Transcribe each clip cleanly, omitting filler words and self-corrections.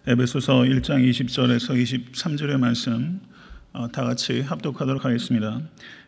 에베소서 1장 20절에서 23절의 말씀 다 같이 합독하도록 하겠습니다.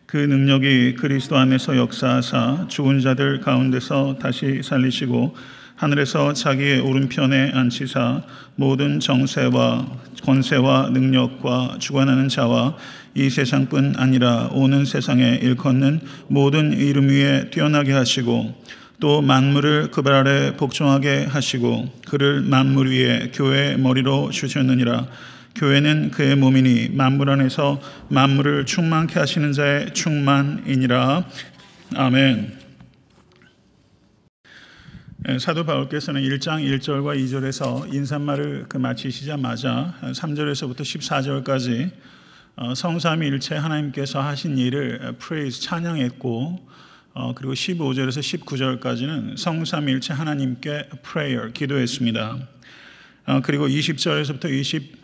그 능력이 그리스도 안에서 역사하사 죽은 자들 가운데서 다시 살리시고 하늘에서 자기의 오른편에 앉히사 모든 정세와 권세와 능력과 주관하는 자와 이 세상뿐 아니라 오는 세상에 일컫는 모든 이름 위에 뛰어나게 하시고 또 만물을 그 발 아래 복종하게 하시고 그를 만물 위에 교회의 머리로 주셨느니라. 교회는 그의 몸이니 만물 안에서 만물을 충만케 하시는 자의 충만이니라. 아멘. 사도 바울께서는 1장 1절과 2절에서 인사말을 마치시자마자 3절에서부터 14절까지 성삼위일체 하나님께서 하신 일을 praise 찬양했고, 그리고 15절에서 19절까지는 성삼위일체 하나님께 prayer 기도했습니다. 그리고 20절에서부터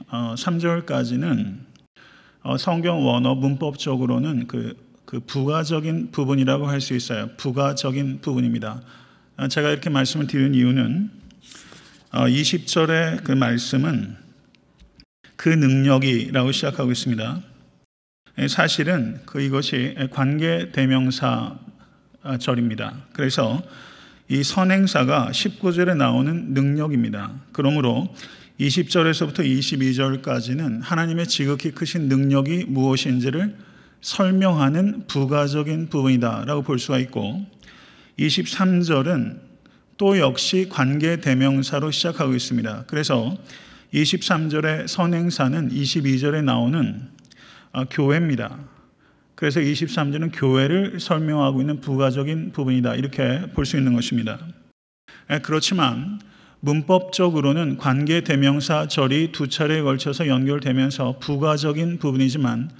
23절까지는 성경 원어 문법적으로는 그 부가적인 부분이라고 할 수 있어요. 부가적인 부분입니다. 제가 이렇게 말씀을 드린 이유는 20절의 그 말씀은 그 능력이라고 시작하고 있습니다. 사실은 이것이 관계대명사 절입니다. 그래서 이 선행사가 19절에 나오는 능력입니다. 그러므로 20절에서부터 22절까지는 하나님의 지극히 크신 능력이 무엇인지를 설명하는 부가적인 부분이다라고 볼 수가 있고, 23절은 또 역시 관계대명사로 시작하고 있습니다. 그래서 23절의 선행사는 22절에 나오는 교회입니다. 그래서 23절은 교회를 설명하고 있는 부가적인 부분이다, 이렇게 볼 수 있는 것입니다. 그렇지만 문법적으로는 관계대명사 절이 두 차례에 걸쳐서 연결되면서 부가적인 부분이지만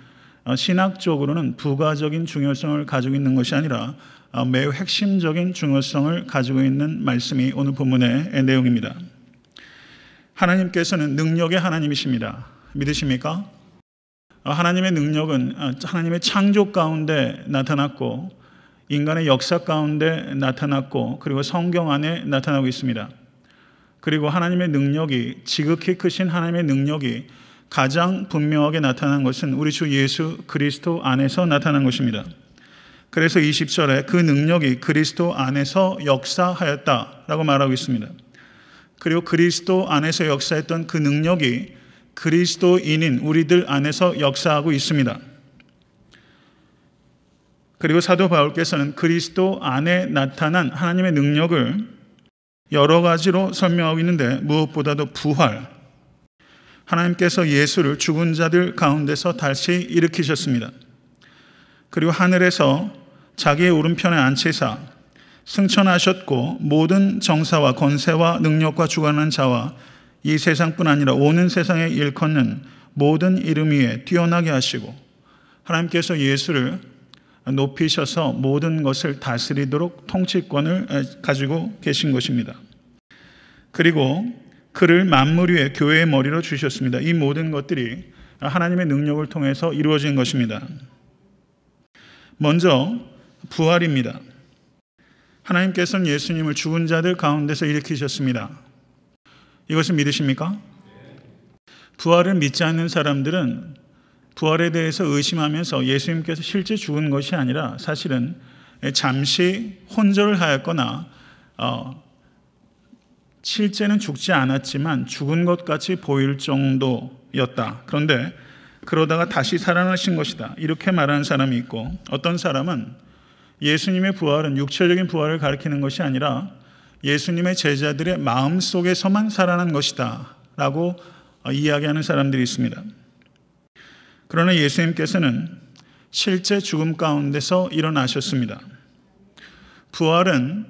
신학적으로는 부가적인 중요성을 가지고 있는 것이 아니라 매우 핵심적인 중요성을 가지고 있는 말씀이 오늘 본문의 내용입니다. 하나님께서는 능력의 하나님이십니다. 믿으십니까? 하나님의 능력은 하나님의 창조 가운데 나타났고 인간의 역사 가운데 나타났고 그리고 성경 안에 나타나고 있습니다. 그리고 하나님의 능력이, 지극히 크신 하나님의 능력이 가장 분명하게 나타난 것은 우리 주 예수 그리스도 안에서 나타난 것입니다. 그래서 20절에 그 능력이 그리스도 안에서 역사하였다라고 말하고 있습니다. 그리고 그리스도 안에서 역사했던 그 능력이 그리스도인인 우리들 안에서 역사하고 있습니다. 그리고 사도 바울께서는 그리스도 안에 나타난 하나님의 능력을 여러 가지로 설명하고 있는데, 무엇보다도 부활, 하나님께서 예수를 죽은 자들 가운데서 다시 일으키셨습니다. 그리고 하늘에서 자기의 오른편에 앉히사 승천하셨고 모든 정사와 권세와 능력과 주관하는 자와 이 세상뿐 아니라 오는 세상에 일컫는 모든 이름 위에 뛰어나게 하시고, 하나님께서 예수를 높이셔서 모든 것을 다스리도록 통치권을 가지고 계신 것입니다. 그리고 그를 만물 위에 교회의 머리로 주셨습니다. 이 모든 것들이 하나님의 능력을 통해서 이루어진 것입니다. 먼저 부활입니다. 하나님께서는 예수님을 죽은 자들 가운데서 일으키셨습니다. 이것을 믿으십니까? 부활을 믿지 않는 사람들은 부활에 대해서 의심하면서 예수님께서 실제 죽은 것이 아니라 사실은 잠시 혼절을 하였거나 실제는 죽지 않았지만 죽은 것 같이 보일 정도였다. 그런데 그러다가 다시 살아나신 것이다, 이렇게 말하는 사람이 있고, 어떤 사람은 예수님의 부활은 육체적인 부활을 가리키는 것이 아니라 예수님의 제자들의 마음속에서만 살아난 것이다 라고 이야기하는 사람들이 있습니다. 그러나 예수님께서는 실제 죽음 가운데서 일어나셨습니다. 부활은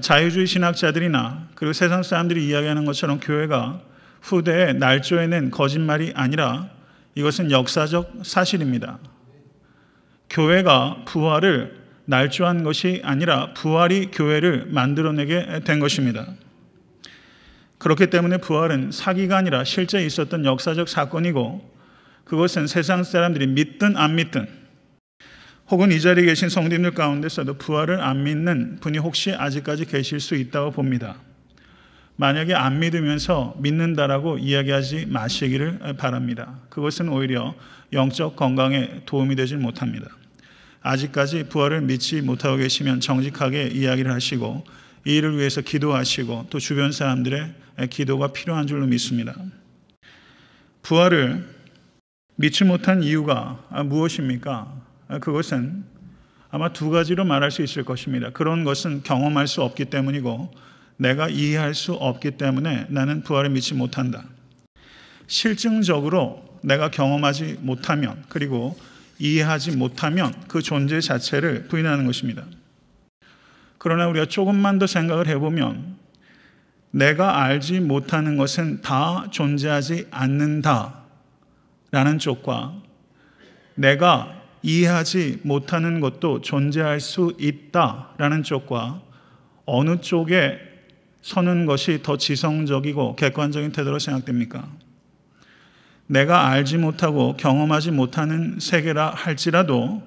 자유주의 신학자들이나 그리고 세상 사람들이 이야기하는 것처럼 교회가 후대에 날조해낸 거짓말이 아니라 이것은 역사적 사실입니다. 교회가 부활을 날조한 것이 아니라 부활이 교회를 만들어내게 된 것입니다. 그렇기 때문에 부활은 사기가 아니라 실제 있었던 역사적 사건이고, 그것은 세상 사람들이 믿든 안 믿든, 혹은 이 자리에 계신 성도님들 가운데서도 부활을 안 믿는 분이 혹시 아직까지 계실 수 있다고 봅니다. 만약에 안 믿으면서 믿는다라고 이야기하지 마시기를 바랍니다. 그것은 오히려 영적 건강에 도움이 되지 못합니다. 아직까지 부활을 믿지 못하고 계시면 정직하게 이야기를 하시고 이 일을 위해서 기도하시고 또 주변 사람들의 기도가 필요한 줄로 믿습니다. 부활을 믿지 못한 이유가 무엇입니까? 그것은 아마 두 가지로 말할 수 있을 것입니다. 그런 것은 경험할 수 없기 때문이고 내가 이해할 수 없기 때문에 나는 부활을 믿지 못한다. 실증적으로 내가 경험하지 못하면 그리고 이해하지 못하면 그 존재 자체를 부인하는 것입니다. 그러나 우리가 조금만 더 생각을 해보면 내가 알지 못하는 것은 다 존재하지 않는다 라는 쪽과 내가 이해하지 못하는 것도 존재할 수 있다 라는 쪽과 어느 쪽에 서는 것이 더 지성적이고 객관적인 태도로 생각됩니까? 내가 알지 못하고 경험하지 못하는 세계라 할지라도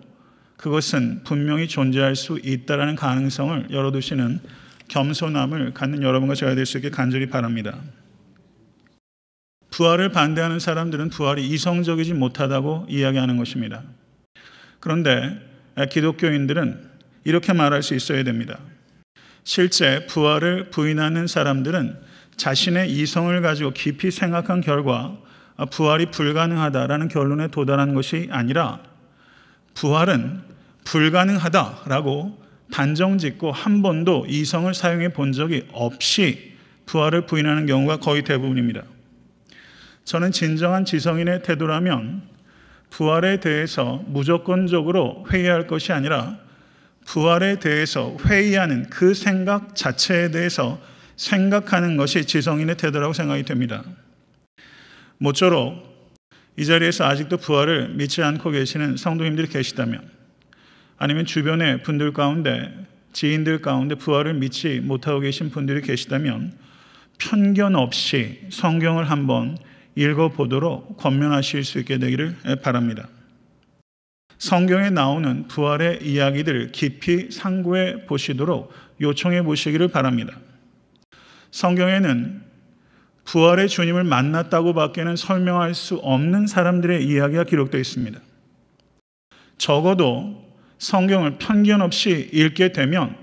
그것은 분명히 존재할 수 있다라는 가능성을 열어두시는 겸손함을 갖는 여러분과 제가 될 수 있게 간절히 바랍니다. 부활을 반대하는 사람들은 부활이 이성적이지 못하다고 이야기하는 것입니다. 그런데 기독교인들은 이렇게 말할 수 있어야 됩니다. 실제 부활을 부인하는 사람들은 자신의 이성을 가지고 깊이 생각한 결과 부활이 불가능하다라는 결론에 도달한 것이 아니라 부활은 불가능하다라고 단정짓고 한 번도 이성을 사용해 본 적이 없이 부활을 부인하는 경우가 거의 대부분입니다. 저는 진정한 지성인의 태도라면 부활에 대해서 무조건적으로 회의할 것이 아니라 부활에 대해서 회의하는 그 생각 자체에 대해서 생각하는 것이 지성인의 태도라고 생각이 됩니다. 모쪼록 이 자리에서 아직도 부활을 믿지 않고 계시는 성도님들이 계시다면 아니면 주변의 분들 가운데 지인들 가운데 부활을 믿지 못하고 계신 분들이 계시다면 편견 없이 성경을 한번 읽어보도록 권면하실 수 있게 되기를 바랍니다. 성경에 나오는 부활의 이야기들을 깊이 상고해 보시도록 요청해 보시기를 바랍니다. 성경에는 부활의 주님을 만났다고 밖에는 설명할 수 없는 사람들의 이야기가 기록되어 있습니다. 적어도 성경을 편견 없이 읽게 되면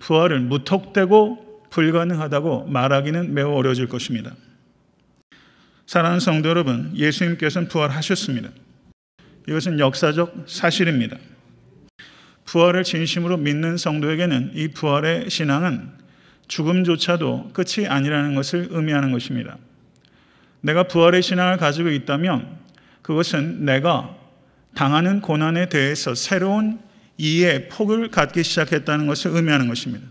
부활을 무턱대고 불가능하다고 말하기는 매우 어려워질 것입니다. 사랑하는 성도 여러분, 예수님께서는 부활하셨습니다. 이것은 역사적 사실입니다. 부활을 진심으로 믿는 성도에게는 이 부활의 신앙은 죽음조차도 끝이 아니라는 것을 의미하는 것입니다. 내가 부활의 신앙을 가지고 있다면 그것은 내가 당하는 고난에 대해서 새로운 이해의 폭을 갖기 시작했다는 것을 의미하는 것입니다.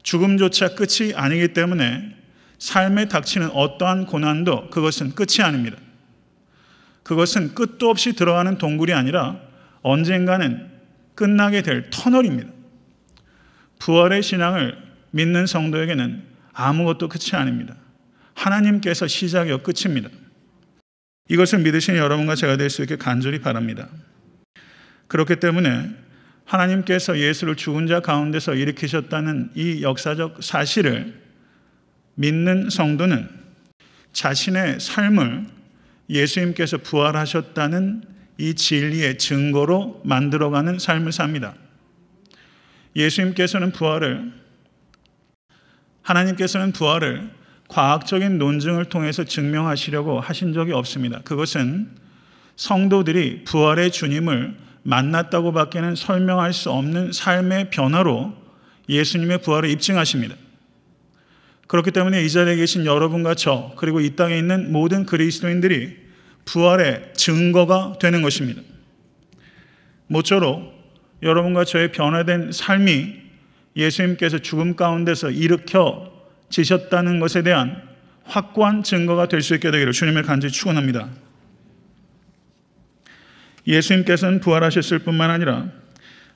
죽음조차 끝이 아니기 때문에 삶에 닥치는 어떠한 고난도 그것은 끝이 아닙니다. 그것은 끝도 없이 들어가는 동굴이 아니라 언젠가는 끝나게 될 터널입니다. 부활의 신앙을 믿는 성도에게는 아무것도 끝이 아닙니다. 하나님께서 시작이요 끝입니다. 이것을 믿으시는 여러분과 제가 될 수 있게 간절히 바랍니다. 그렇기 때문에 하나님께서 예수를 죽은 자 가운데서 일으키셨다는 이 역사적 사실을 믿는 성도는 자신의 삶을 예수님께서 부활하셨다는 이 진리의 증거로 만들어가는 삶을 삽니다. 하나님께서는 부활을 과학적인 논증을 통해서 증명하시려고 하신 적이 없습니다. 그것은 성도들이 부활의 주님을 만났다고 밖에는 설명할 수 없는 삶의 변화로 예수님의 부활을 입증하십니다. 그렇기 때문에 이 자리에 계신 여러분과 저 그리고 이 땅에 있는 모든 그리스도인들이 부활의 증거가 되는 것입니다. 모쪼록 여러분과 저의 변화된 삶이 예수님께서 죽음 가운데서 일으켜지셨다는 것에 대한 확고한 증거가 될 수 있게 되기를 주님을 간절히 축원합니다. 예수님께서는 부활하셨을 뿐만 아니라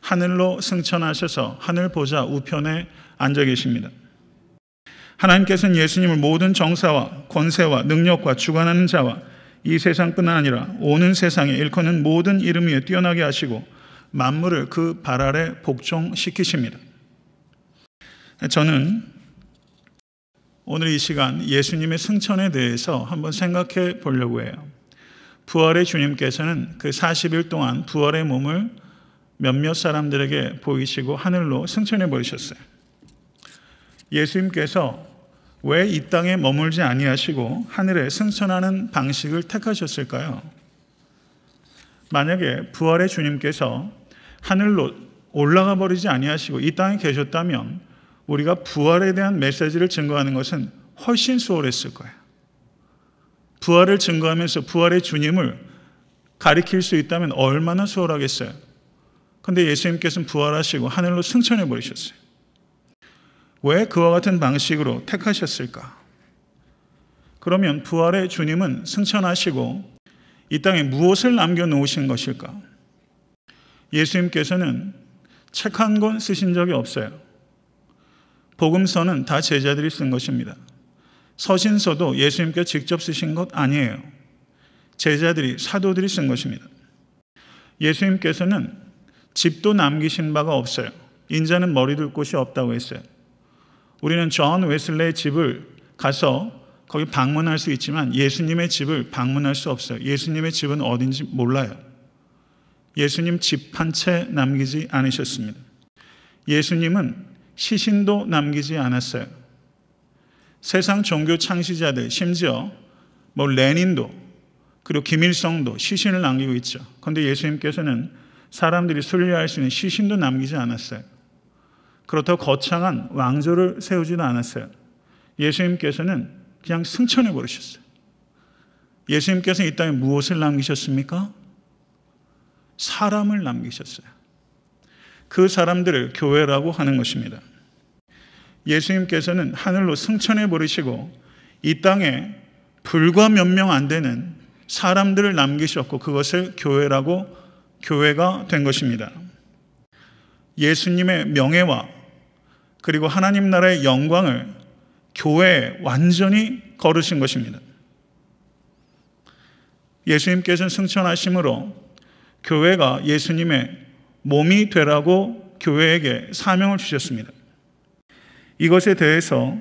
하늘로 승천하셔서 하늘 보좌 우편에 앉아 계십니다. 하나님께서는 예수님을 모든 정사와 권세와 능력과 주관하는 자와 이 세상뿐만 아니라 오는 세상에 일컫는 모든 이름 위에 뛰어나게 하시고 만물을 그 발 아래 복종시키십니다. 저는 오늘 이 시간 예수님의 승천에 대해서 한번 생각해 보려고 해요. 부활의 주님께서는 그 40일 동안 부활의 몸을 몇몇 사람들에게 보이시고 하늘로 승천해 버리셨어요. 예수님께서 왜 이 땅에 머물지 아니하시고 하늘에 승천하는 방식을 택하셨을까요? 만약에 부활의 주님께서 하늘로 올라가 버리지 아니하시고 이 땅에 계셨다면 우리가 부활에 대한 메시지를 증거하는 것은 훨씬 수월했을 거예요. 부활을 증거하면서 부활의 주님을 가리킬 수 있다면 얼마나 수월하겠어요. 그런데 예수님께서는 부활하시고 하늘로 승천해 버리셨어요. 왜 그와 같은 방식으로 택하셨을까? 그러면 부활의 주님은 승천하시고 이 땅에 무엇을 남겨놓으신 것일까? 예수님께서는 책 한 권 쓰신 적이 없어요. 복음서는 다 제자들이 쓴 것입니다. 서신서도 예수님께서 직접 쓰신 것 아니에요. 제자들이, 사도들이 쓴 것입니다. 예수님께서는 집도 남기신 바가 없어요. 인자는 머리 둘 곳이 없다고 했어요. 우리는 존 웨슬레의 집을 가서 거기 방문할 수 있지만 예수님의 집을 방문할 수 없어요. 예수님의 집은 어딘지 몰라요. 예수님 집 한 채 남기지 않으셨습니다. 예수님은 시신도 남기지 않았어요. 세상 종교 창시자들, 심지어 레닌도 그리고 김일성도 시신을 남기고 있죠. 그런데 예수님께서는 사람들이 순례할 수 있는 시신도 남기지 않았어요. 그렇다고 거창한 왕조를 세우지도 않았어요. 예수님께서는 그냥 승천해 버리셨어요. 예수님께서는 이 땅에 무엇을 남기셨습니까? 사람을 남기셨어요. 그 사람들을 교회라고 하는 것입니다. 예수님께서는 하늘로 승천해 버리시고 이 땅에 불과 몇 명 안 되는 사람들을 남기셨고 그것을 교회가 된 것입니다. 예수님의 명예와 그리고 하나님 나라의 영광을 교회에 완전히 거르신 것입니다. 예수님께서는 승천하심으로 교회가 예수님의 몸이 되라고 교회에게 사명을 주셨습니다. 이것에 대해서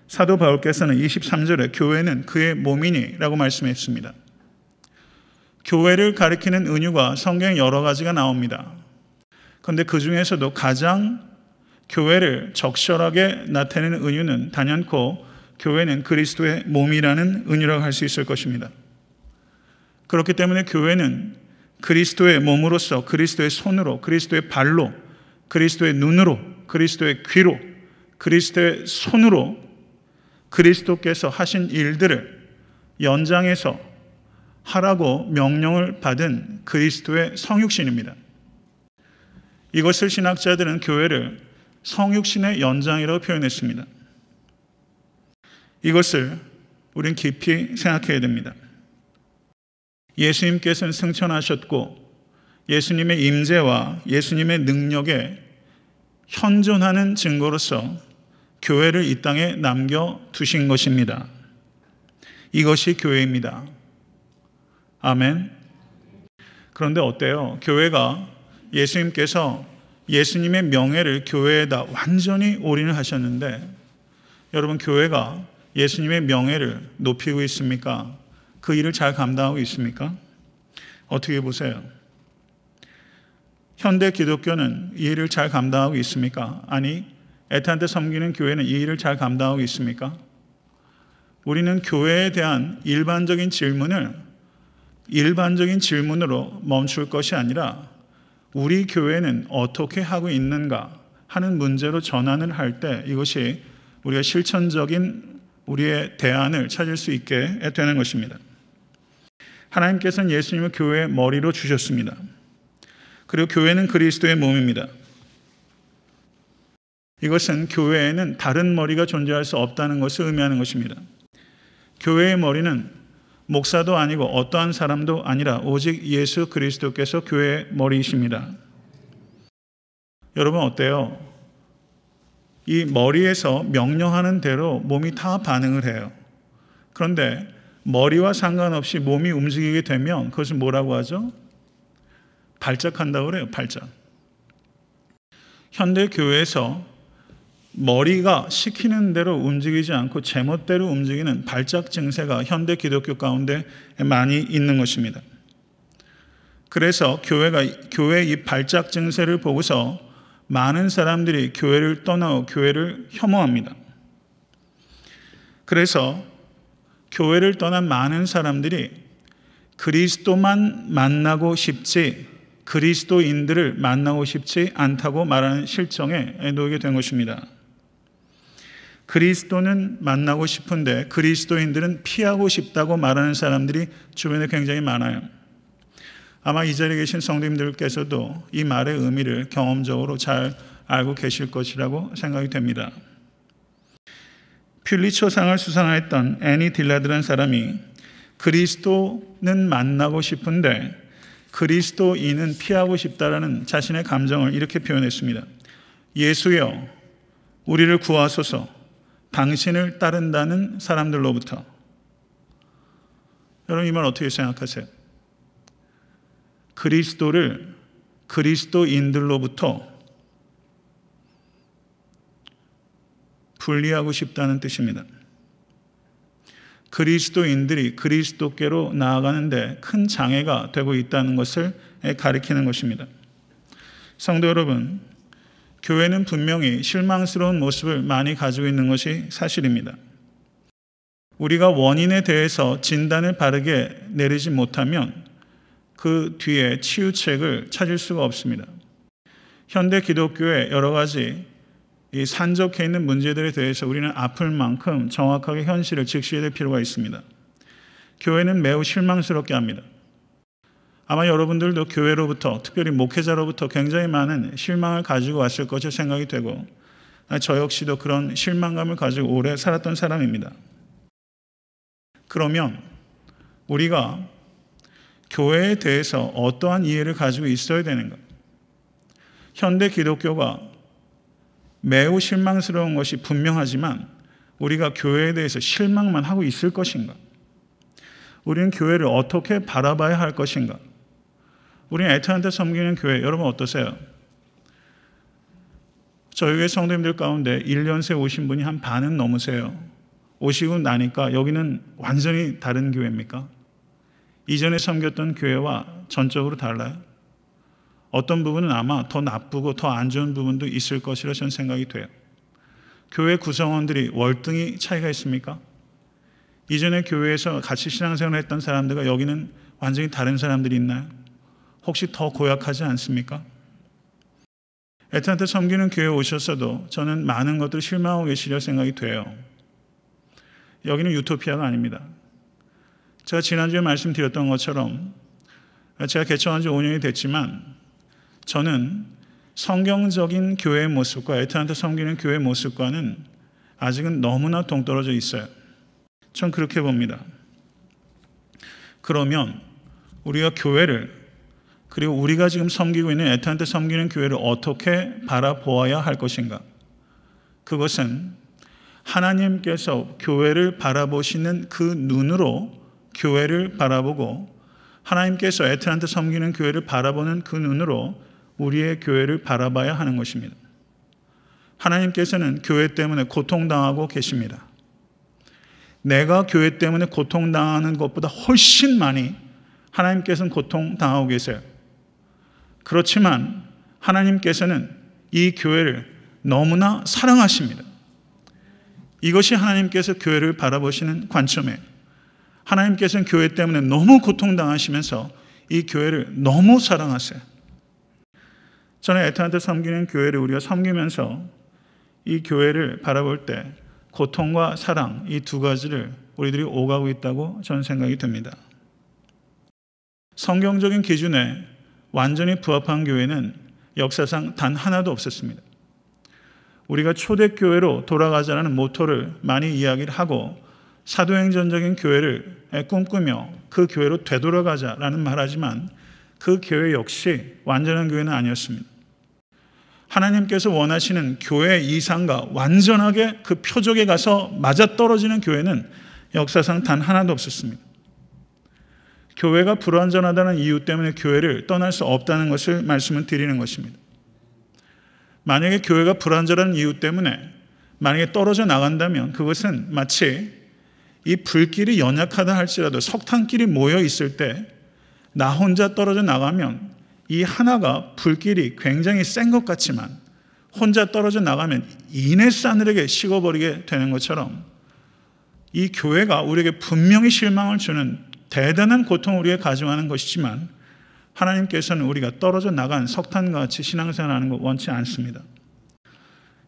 사도 바울께서는 23절에 교회는 그의 몸이니라고 말씀했습니다. 교회를 가리키는 은유가 성경에 여러 가지가 나옵니다. 그런데 그 중에서도 가장 교회를 적절하게 나타내는 은유는 단연코 교회는 그리스도의 몸이라는 은유라고 할 수 있을 것입니다. 그렇기 때문에 교회는 그리스도의 몸으로서 그리스도의 손으로, 그리스도의 발로, 그리스도의 눈으로, 그리스도의 귀로, 그리스도의 손으로 그리스도께서 하신 일들을 연장해서 하라고 명령을 받은 그리스도의 성육신입니다. 이것을 신학자들은 교회를 성육신의 연장이라고 표현했습니다. 이것을 우린 깊이 생각해야 됩니다. 예수님께서는 승천하셨고 예수님의 임재와 예수님의 능력에 현존하는 증거로서 교회를 이 땅에 남겨두신 것입니다. 이것이 교회입니다. 아멘. 그런데 어때요? 교회가 예수님께서 예수님의 명예를 교회에다 완전히 올인을 하셨는데 여러분 교회가 예수님의 명예를 높이고 있습니까? 그 일을 잘 감당하고 있습니까? 어떻게 보세요? 현대 기독교는 이 일을 잘 감당하고 있습니까? 아니, 애타한테 섬기는 교회는 이 일을 잘 감당하고 있습니까? 우리는 교회에 대한 일반적인 질문으로 멈출 것이 아니라 우리 교회는 어떻게 하고 있는가 하는 문제로 전환을 할 때 이것이 우리가 실천적인 우리의 대안을 찾을 수 있게 되는 것입니다. 하나님께서는 예수님을 교회의 머리로 주셨습니다. 그리고 교회는 그리스도의 몸입니다. 이것은 교회에는 다른 머리가 존재할 수 없다는 것을 의미하는 것입니다. 교회의 머리는 목사도 아니고 어떠한 사람도 아니라 오직 예수 그리스도께서 교회의 머리이십니다. 여러분 어때요? 이 머리에서 명령하는 대로 몸이 다 반응을 해요. 그런데 머리와 상관없이 몸이 움직이게 되면 그것을 뭐라고 하죠? 발작한다고 그래요. 발작. 현대 교회에서 머리가 시키는 대로 움직이지 않고 제멋대로 움직이는 발작 증세가 현대 기독교 가운데 많이 있는 것입니다. 그래서 교회의 이 발작 증세를 보고서 많은 사람들이 교회를 떠나고 교회를 혐오합니다. 그래서 교회를 떠난 많은 사람들이 그리스도만 만나고 싶지 그리스도인들을 만나고 싶지 않다고 말하는 실정에 놓이게 된 것입니다. 그리스도는 만나고 싶은데 그리스도인들은 피하고 싶다고 말하는 사람들이 주변에 굉장히 많아요. 아마 이 자리에 계신 성도님들께서도 이 말의 의미를 경험적으로 잘 알고 계실 것이라고 생각이 됩니다. 퓰리처상을 수상했던 애니 딜라드라는 사람이 그리스도는 만나고 싶은데 그리스도인은 피하고 싶다라는 자신의 감정을 이렇게 표현했습니다. 예수여, 우리를 구하소서. 당신을 따른다는 사람들로부터. 여러분 이 말 어떻게 생각하세요? 그리스도를 그리스도인들로부터 분리하고 싶다는 뜻입니다. 그리스도인들이 그리스도께로 나아가는데 큰 장애가 되고 있다는 것을 가리키는 것입니다. 성도 여러분, 교회는 분명히 실망스러운 모습을 많이 가지고 있는 것이 사실입니다. 우리가 원인에 대해서 진단을 바르게 내리지 못하면 그 뒤에 치유책을 찾을 수가 없습니다. 현대 기독교의 여러 가지 이 산적해 있는 문제들에 대해서 우리는 아플 만큼 정확하게 현실을 직시해야 될 필요가 있습니다. 교회는 매우 실망스럽게 합니다. 아마 여러분들도 교회로부터, 특별히 목회자로부터 굉장히 많은 실망을 가지고 왔을 것이 생각이 되고 저 역시도 그런 실망감을 가지고 오래 살았던 사람입니다. 그러면 우리가 교회에 대해서 어떠한 이해를 가지고 있어야 되는가? 현대 기독교가 매우 실망스러운 것이 분명하지만 우리가 교회에 대해서 실망만 하고 있을 것인가? 우리는 교회를 어떻게 바라봐야 할 것인가? 우리는 애타한테 섬기는 교회, 여러분 어떠세요? 저희 교회 성도님들 가운데 1년 새 오신 분이 한 반은 넘으세요. 오시고 나니까 여기는 완전히 다른 교회입니까? 이전에 섬겼던 교회와 전적으로 달라요? 어떤 부분은 아마 더 나쁘고 더 안 좋은 부분도 있을 것이라 저는 생각이 돼요. 교회 구성원들이 월등히 차이가 있습니까? 이전에 교회에서 같이 신앙생활을 했던 사람들과 여기는 완전히 다른 사람들이 있나요? 혹시 더 고약하지 않습니까? 애타한테 섬기는 교회에 오셨어도 저는 많은 것들을 실망하고 계시려 생각이 돼요. 여기는 유토피아가 아닙니다. 제가 지난주에 말씀드렸던 것처럼 제가 개척한 지 5년이 됐지만 저는 성경적인 교회의 모습과 애타한테 섬기는 교회의 모습과는 아직은 너무나 동떨어져 있어요. 전 그렇게 봅니다. 그러면 우리가 교회를 그리고 우리가 지금 섬기고 있는 애타한테 섬기는 교회를 어떻게 바라보아야 할 것인가? 그것은 하나님께서 교회를 바라보시는 그 눈으로 교회를 바라보고 하나님께서 애타한테 섬기는 교회를 바라보는 그 눈으로 우리의 교회를 바라봐야 하는 것입니다. 하나님께서는 교회 때문에 고통당하고 계십니다. 내가 교회 때문에 고통당하는 것보다 훨씬 많이 하나님께서는 고통당하고 계세요. 그렇지만 하나님께서는 이 교회를 너무나 사랑하십니다. 이것이 하나님께서 교회를 바라보시는 관점이에요. 하나님께서는 교회 때문에 너무 고통당하시면서 이 교회를 너무 사랑하세요. 저는 애타한테 섬기는 교회를 우리가 섬기면서 이 교회를 바라볼 때 고통과 사랑 이 두 가지를 우리들이 오가고 있다고 저는 생각이 듭니다. 성경적인 기준에 완전히 부합한 교회는 역사상 단 하나도 없었습니다. 우리가 초대교회로 돌아가자라는 모토를 많이 이야기를 하고 사도행전적인 교회를 꿈꾸며 그 교회로 되돌아가자라는 말하지만 그 교회 역시 완전한 교회는 아니었습니다. 하나님께서 원하시는 교회 이상과 완전하게 그 표적에 가서 맞아떨어지는 교회는 역사상 단 하나도 없었습니다. 교회가 불완전하다는 이유 때문에 교회를 떠날 수 없다는 것을 말씀을 드리는 것입니다. 만약에 교회가 불완전한 이유 때문에 만약에 떨어져 나간다면 그것은 마치 이 불길이 연약하다 할지라도 석탄길이 모여 있을 때 나 혼자 떨어져 나가면 이 하나가 불길이 굉장히 센 것 같지만 혼자 떨어져 나가면 이내 싸늘하게 식어버리게 되는 것처럼 이 교회가 우리에게 분명히 실망을 주는 대단한 고통을 우리에게 가져가는 것이지만 하나님께서는 우리가 떨어져 나간 석탄과 같이 신앙생활하는 거 원치 않습니다.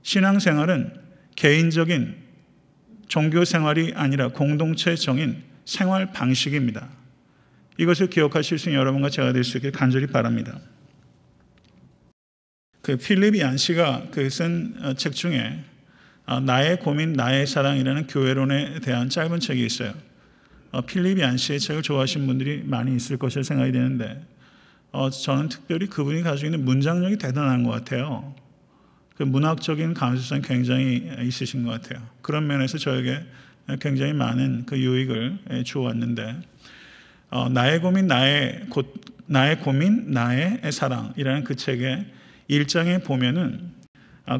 신앙생활은 개인적인 종교생활이 아니라 공동체적인 생활 방식입니다. 이것을 기억하실 수 있는 여러분과 제가 될 수 있길 간절히 바랍니다. 그 필립 얀 씨가 쓴 책 중에 나의 고민, 나의 사랑이라는 교회론에 대한 짧은 책이 있어요. 필립 얀 씨의 책을 좋아하시는 분들이 많이 있을 것이라 생각이 되는데 저는 특별히 그분이 가지고 있는 문장력이 대단한 것 같아요. 그 문학적인 감수성이 굉장히 있으신 것 같아요. 그런 면에서 저에게 굉장히 많은 그 유익을 주어왔는데 나의 고민, 나의 사랑이라는 그 책의 1장에 보면은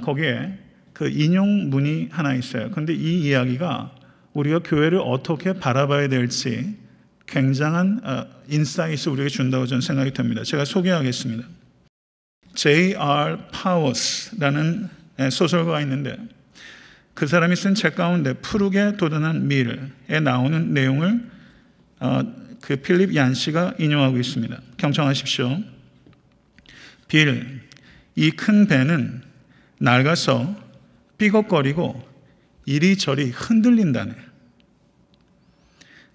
거기에 그 인용문이 하나 있어요. 그런데 이 이야기가 우리가 교회를 어떻게 바라봐야 될지 굉장한 인사이트를 우리에게 준다고 저는 생각이 듭니다. 제가 소개하겠습니다. J.R. 파워스라는 소설가가 있는데 그 사람이 쓴 책 가운데 푸르게 돋아난 밀에 나오는 내용을 그 필립 얀 씨가 인용하고 있습니다. 경청하십시오. 빌, 이 큰 배는 낡아서 삐걱거리고 이리저리 흔들린다네.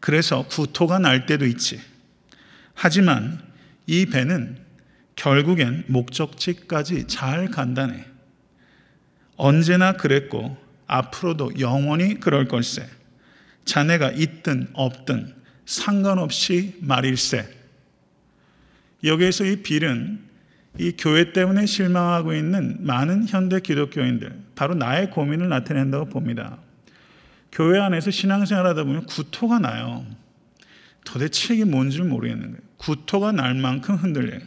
그래서 구토가 날 때도 있지. 하지만 이 배는 결국엔 목적지까지 잘 간다네. 언제나 그랬고 앞으로도 영원히 그럴 걸세. 자네가 있든 없든 상관없이 말일세. 여기에서 이 빌은 이 교회 때문에 실망하고 있는 많은 현대 기독교인들, 바로 나의 고민을 나타낸다고 봅니다. 교회 안에서 신앙생활하다 보면 구토가 나요. 도대체 이게 뭔지 모르겠는 거예요. 구토가 날 만큼 흔들려요.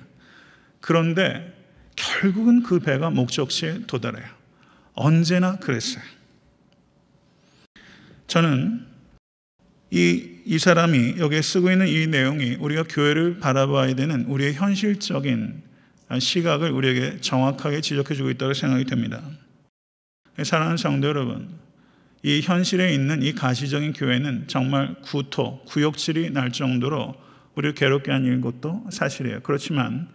그런데 결국은 그 배가 목적지에 도달해요. 언제나 그랬어요. 저는 이 사람이 여기에 쓰고 있는 이 내용이 우리가 교회를 바라봐야 되는 우리의 현실적인 시각을 우리에게 정확하게 지적해주고 있다고 생각이 됩니다. 사랑하는 성도 여러분, 이 현실에 있는 이 가시적인 교회는 정말 구역질이 날 정도로 우리를 괴롭게 하는 것도 사실이에요. 그렇지만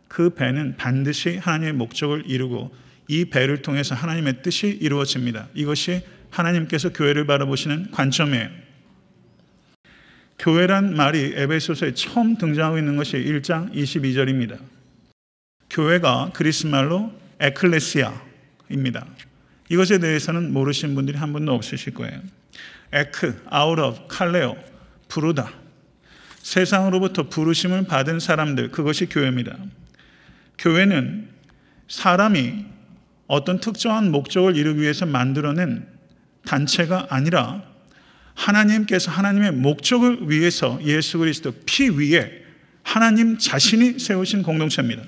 그 배는 반드시 하나님의 목적을 이루고 이 배를 통해서 하나님의 뜻이 이루어집니다. 이것이 하나님께서 교회를 바라보시는 관점이에요. 교회란 말이 에베소서에 처음 등장하고 있는 것이 1장 22절입니다. 교회가 그리스말로 에클레시아입니다. 이것에 대해서는 모르시는 분들이 한 분도 없으실 거예요. 에크, out of, 칼레오, 부르다. 세상으로부터 부르심을 받은 사람들, 그것이 교회입니다. 교회는 사람이 어떤 특정한 목적을 이루기 위해서 만들어낸 단체가 아니라 하나님께서 하나님의 목적을 위해서 예수 그리스도 피 위에 하나님 자신이 세우신 공동체입니다.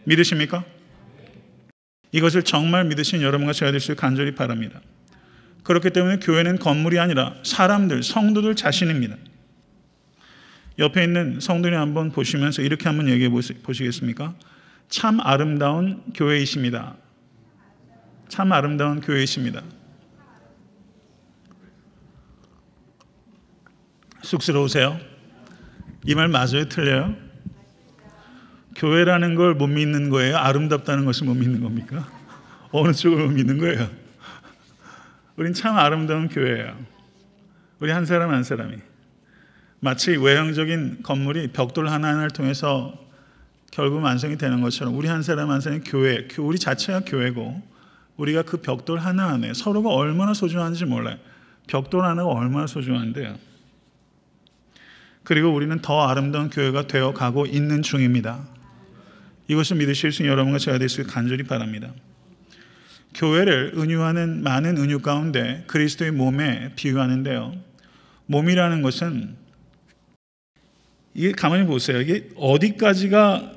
믿으십니까? 이것을 정말 믿으신 여러분과 제가 될 수 있게 간절히 바랍니다. 그렇기 때문에 교회는 건물이 아니라 사람들, 성도들 자신입니다. 옆에 있는 성도님 한번 보시면서 이렇게 한번 얘기해 보시겠습니까? 참 아름다운 교회이십니다. 참 아름다운 교회이십니다. 쑥스러우세요? 이 말 맞아요? 틀려요? 교회라는 걸 못 믿는 거예요? 아름답다는 것을 못 믿는 겁니까? 어느 쪽을 못 믿는 거예요? 우린 참 아름다운 교회예요. 우리 한 사람 한 사람이 마치 외형적인 건물이 벽돌 하나하나를 통해서 결국 완성이 되는 것처럼 우리 한 사람 한 사람이 교회, 우리 자체가 교회고 우리가 그 벽돌 하나하나에 서로가 얼마나 소중한지 몰라요. 벽돌 하나가 얼마나 소중한데요. 그리고 우리는 더 아름다운 교회가 되어가고 있는 중입니다. 이것을 믿으실 수 있는 여러분과 제가 될 수 있게 간절히 바랍니다. 교회를 은유하는 많은 은유 가운데 그리스도의 몸에 비유하는데요. 몸이라는 것은 이게 가만히 보세요. 이게 어디까지가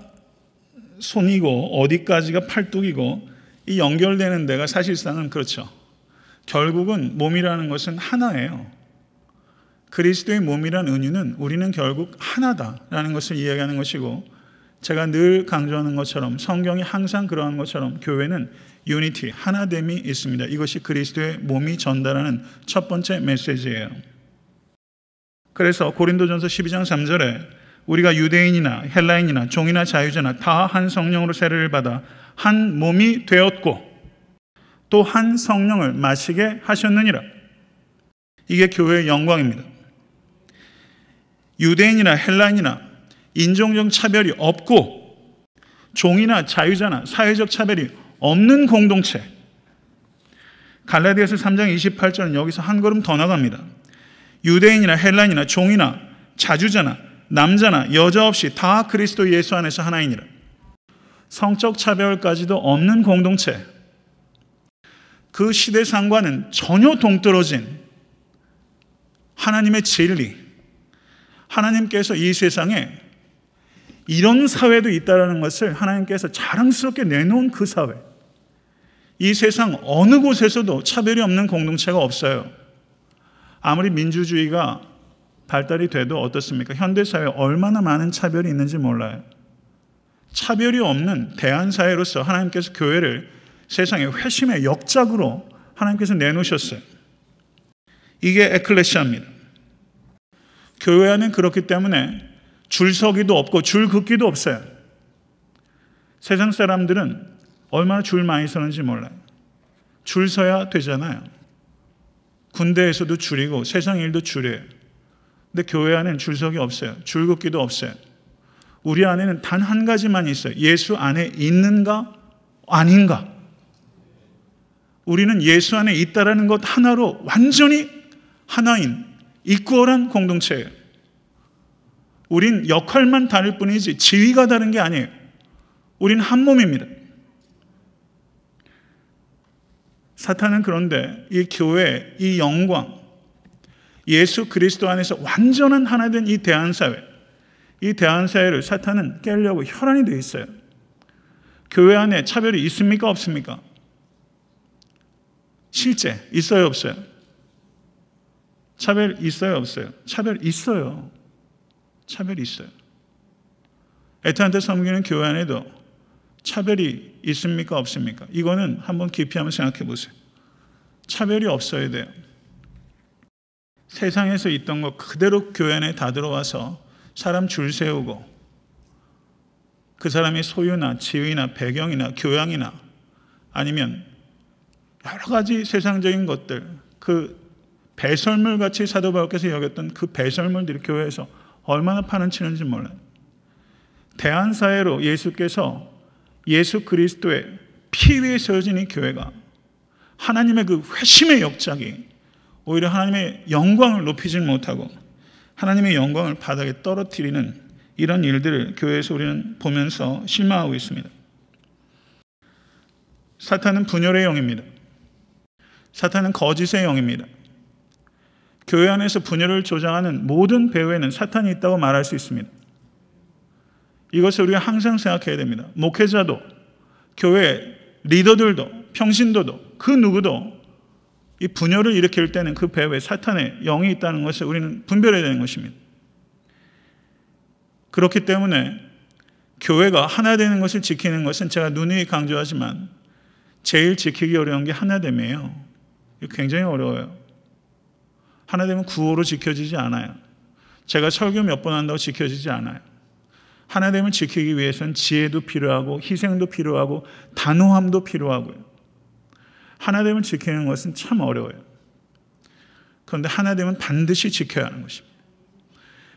손이고 어디까지가 팔뚝이고 이 연결되는 데가 사실상은 그렇죠. 결국은 몸이라는 것은 하나예요. 그리스도의 몸이란 은유는 우리는 결국 하나다라는 것을 이야기하는 것이고, 제가 늘 강조하는 것처럼, 성경이 항상 그러한 것처럼 교회는 유니티, 하나됨이 있습니다. 이것이 그리스도의 몸이 전달하는 첫 번째 메시지예요. 그래서 고린도전서 12장 3절에 우리가 유대인이나 헬라인이나 종이나 자유자나 다 한 성령으로 세례를 받아 한 몸이 되었고 또 한 성령을 마시게 하셨느니라. 이게 교회의 영광입니다. 유대인이나 헬라인이나 인종적 차별이 없고 종이나 자유자나 사회적 차별이 없는 공동체. 갈라디아서 3장 28절은 여기서 한 걸음 더 나갑니다. 유대인이나 헬라인이나 종이나 자주자나 남자나 여자 없이 다 그리스도 예수 안에서 하나이니라. 성적 차별까지도 없는 공동체. 그 시대상과는 전혀 동떨어진 하나님의 진리. 하나님께서 이 세상에 이런 사회도 있다는 것을 하나님께서 자랑스럽게 내놓은 그 사회. 이 세상 어느 곳에서도 차별이 없는 공동체가 없어요. 아무리 민주주의가 발달이 돼도 어떻습니까? 현대사회에 얼마나 많은 차별이 있는지 몰라요. 차별이 없는 대한사회로서 하나님께서 교회를 세상의 회심의 역작으로 하나님께서 내놓으셨어요. 이게 에클레시아입니다. 교회 안은 그렇기 때문에 줄서기도 없고 줄 긋기도 없어요. 세상 사람들은 얼마나 줄 많이 서는지 몰라요. 줄 서야 되잖아요. 군대에서도 줄이고 세상 일도 줄이에요. 근데 교회 안에는 줄서기 없어요. 줄 긋기도 없어요. 우리 안에는 단 한 가지만 있어요. 예수 안에 있는가 아닌가. 우리는 예수 안에 있다라는 것 하나로 완전히 하나인 이퀄한 공동체예요. 우린 역할만 다를 뿐이지 지위가 다른 게 아니에요. 우린 한 몸입니다. 사탄은 그런데 이 교회, 이 영광, 예수 그리스도 안에서 완전한 하나 된 이 대한사회, 이 대한사회를 사탄은 깨려고 혈안이 되어 있어요. 교회 안에 차별이 있습니까? 없습니까? 실제 있어요? 없어요? 차별 있어요? 없어요? 차별 있어요. 차별이 있어요. 애타한테 섬기는 교회 안에도 차별이 있습니까? 없습니까? 이거는 한번 깊이 한번 생각해 보세요. 차별이 없어야 돼요. 세상에서 있던 것 그대로 교회 안에 다 들어와서 사람 줄 세우고 그 사람의 소유나 지위나 배경이나 교양이나 아니면 여러 가지 세상적인 것들, 그 배설물 같이 사도 바울께서 여겼던 그 배설물들이 교회에서 얼마나 파는치는지 몰라요. 대한사회로 예수께서 예수 그리스도의 피 위에 세워진 이 교회가 하나님의 그 회심의 역작이 오히려 하나님의 영광을 높이지 못하고 하나님의 영광을 바닥에 떨어뜨리는 이런 일들을 교회에서 우리는 보면서 실망하고 있습니다. 사탄은 분열의 영입니다. 사탄은 거짓의 영입니다. 교회 안에서 분열을 조장하는 모든 배후에는 사탄이 있다고 말할 수 있습니다. 이것을 우리가 항상 생각해야 됩니다. 목회자도, 교회 리더들도, 평신도도, 그 누구도 이 분열을 일으킬 때는 그 배후에 사탄의 영이 있다는 것을 우리는 분별해야 되는 것입니다. 그렇기 때문에 교회가 하나 되는 것을 지키는 것은 제가 누누이 강조하지만 제일 지키기 어려운 게 하나됨이에요. 이거 굉장히 어려워요. 하나됨은 구호로 지켜지지 않아요. 제가 설교 몇 번 한다고 지켜지지 않아요. 하나됨을 지키기 위해서는 지혜도 필요하고 희생도 필요하고 단호함도 필요하고요. 하나됨을 지키는 것은 참 어려워요. 그런데 하나됨은 반드시 지켜야 하는 것입니다.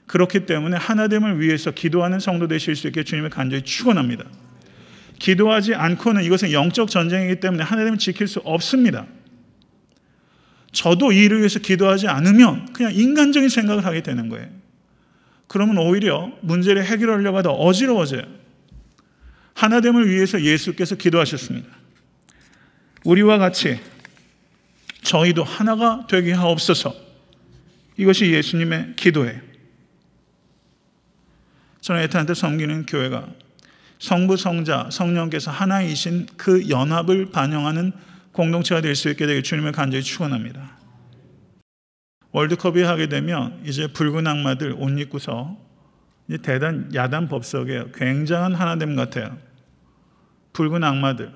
그렇기 때문에 하나됨을 위해서 기도하는 성도 되실 수 있게 주님을 간절히 축원합니다. 기도하지 않고는 이것은 영적 전쟁이기 때문에 하나됨을 지킬 수 없습니다. 저도 이 일을 위해서 기도하지 않으면 그냥 인간적인 생각을 하게 되는 거예요. 그러면 오히려 문제를 해결하려고 하다 어지러워져요. 하나됨을 위해서 예수께서 기도하셨습니다. 우리와 같이 저희도 하나가 되게 하옵소서. 이것이 예수님의 기도예요. 저는 애타한테 섬기는 교회가 성부, 성자, 성령께서 하나이신 그 연합을 반영하는 공동체가 될 수 있게 되길 주님을 간절히 축원합니다. 월드컵이 하게 되면 이제 붉은 악마들 옷 입고서 이제 대단 야단 법석에 굉장한 하나됨 같아요. 붉은 악마들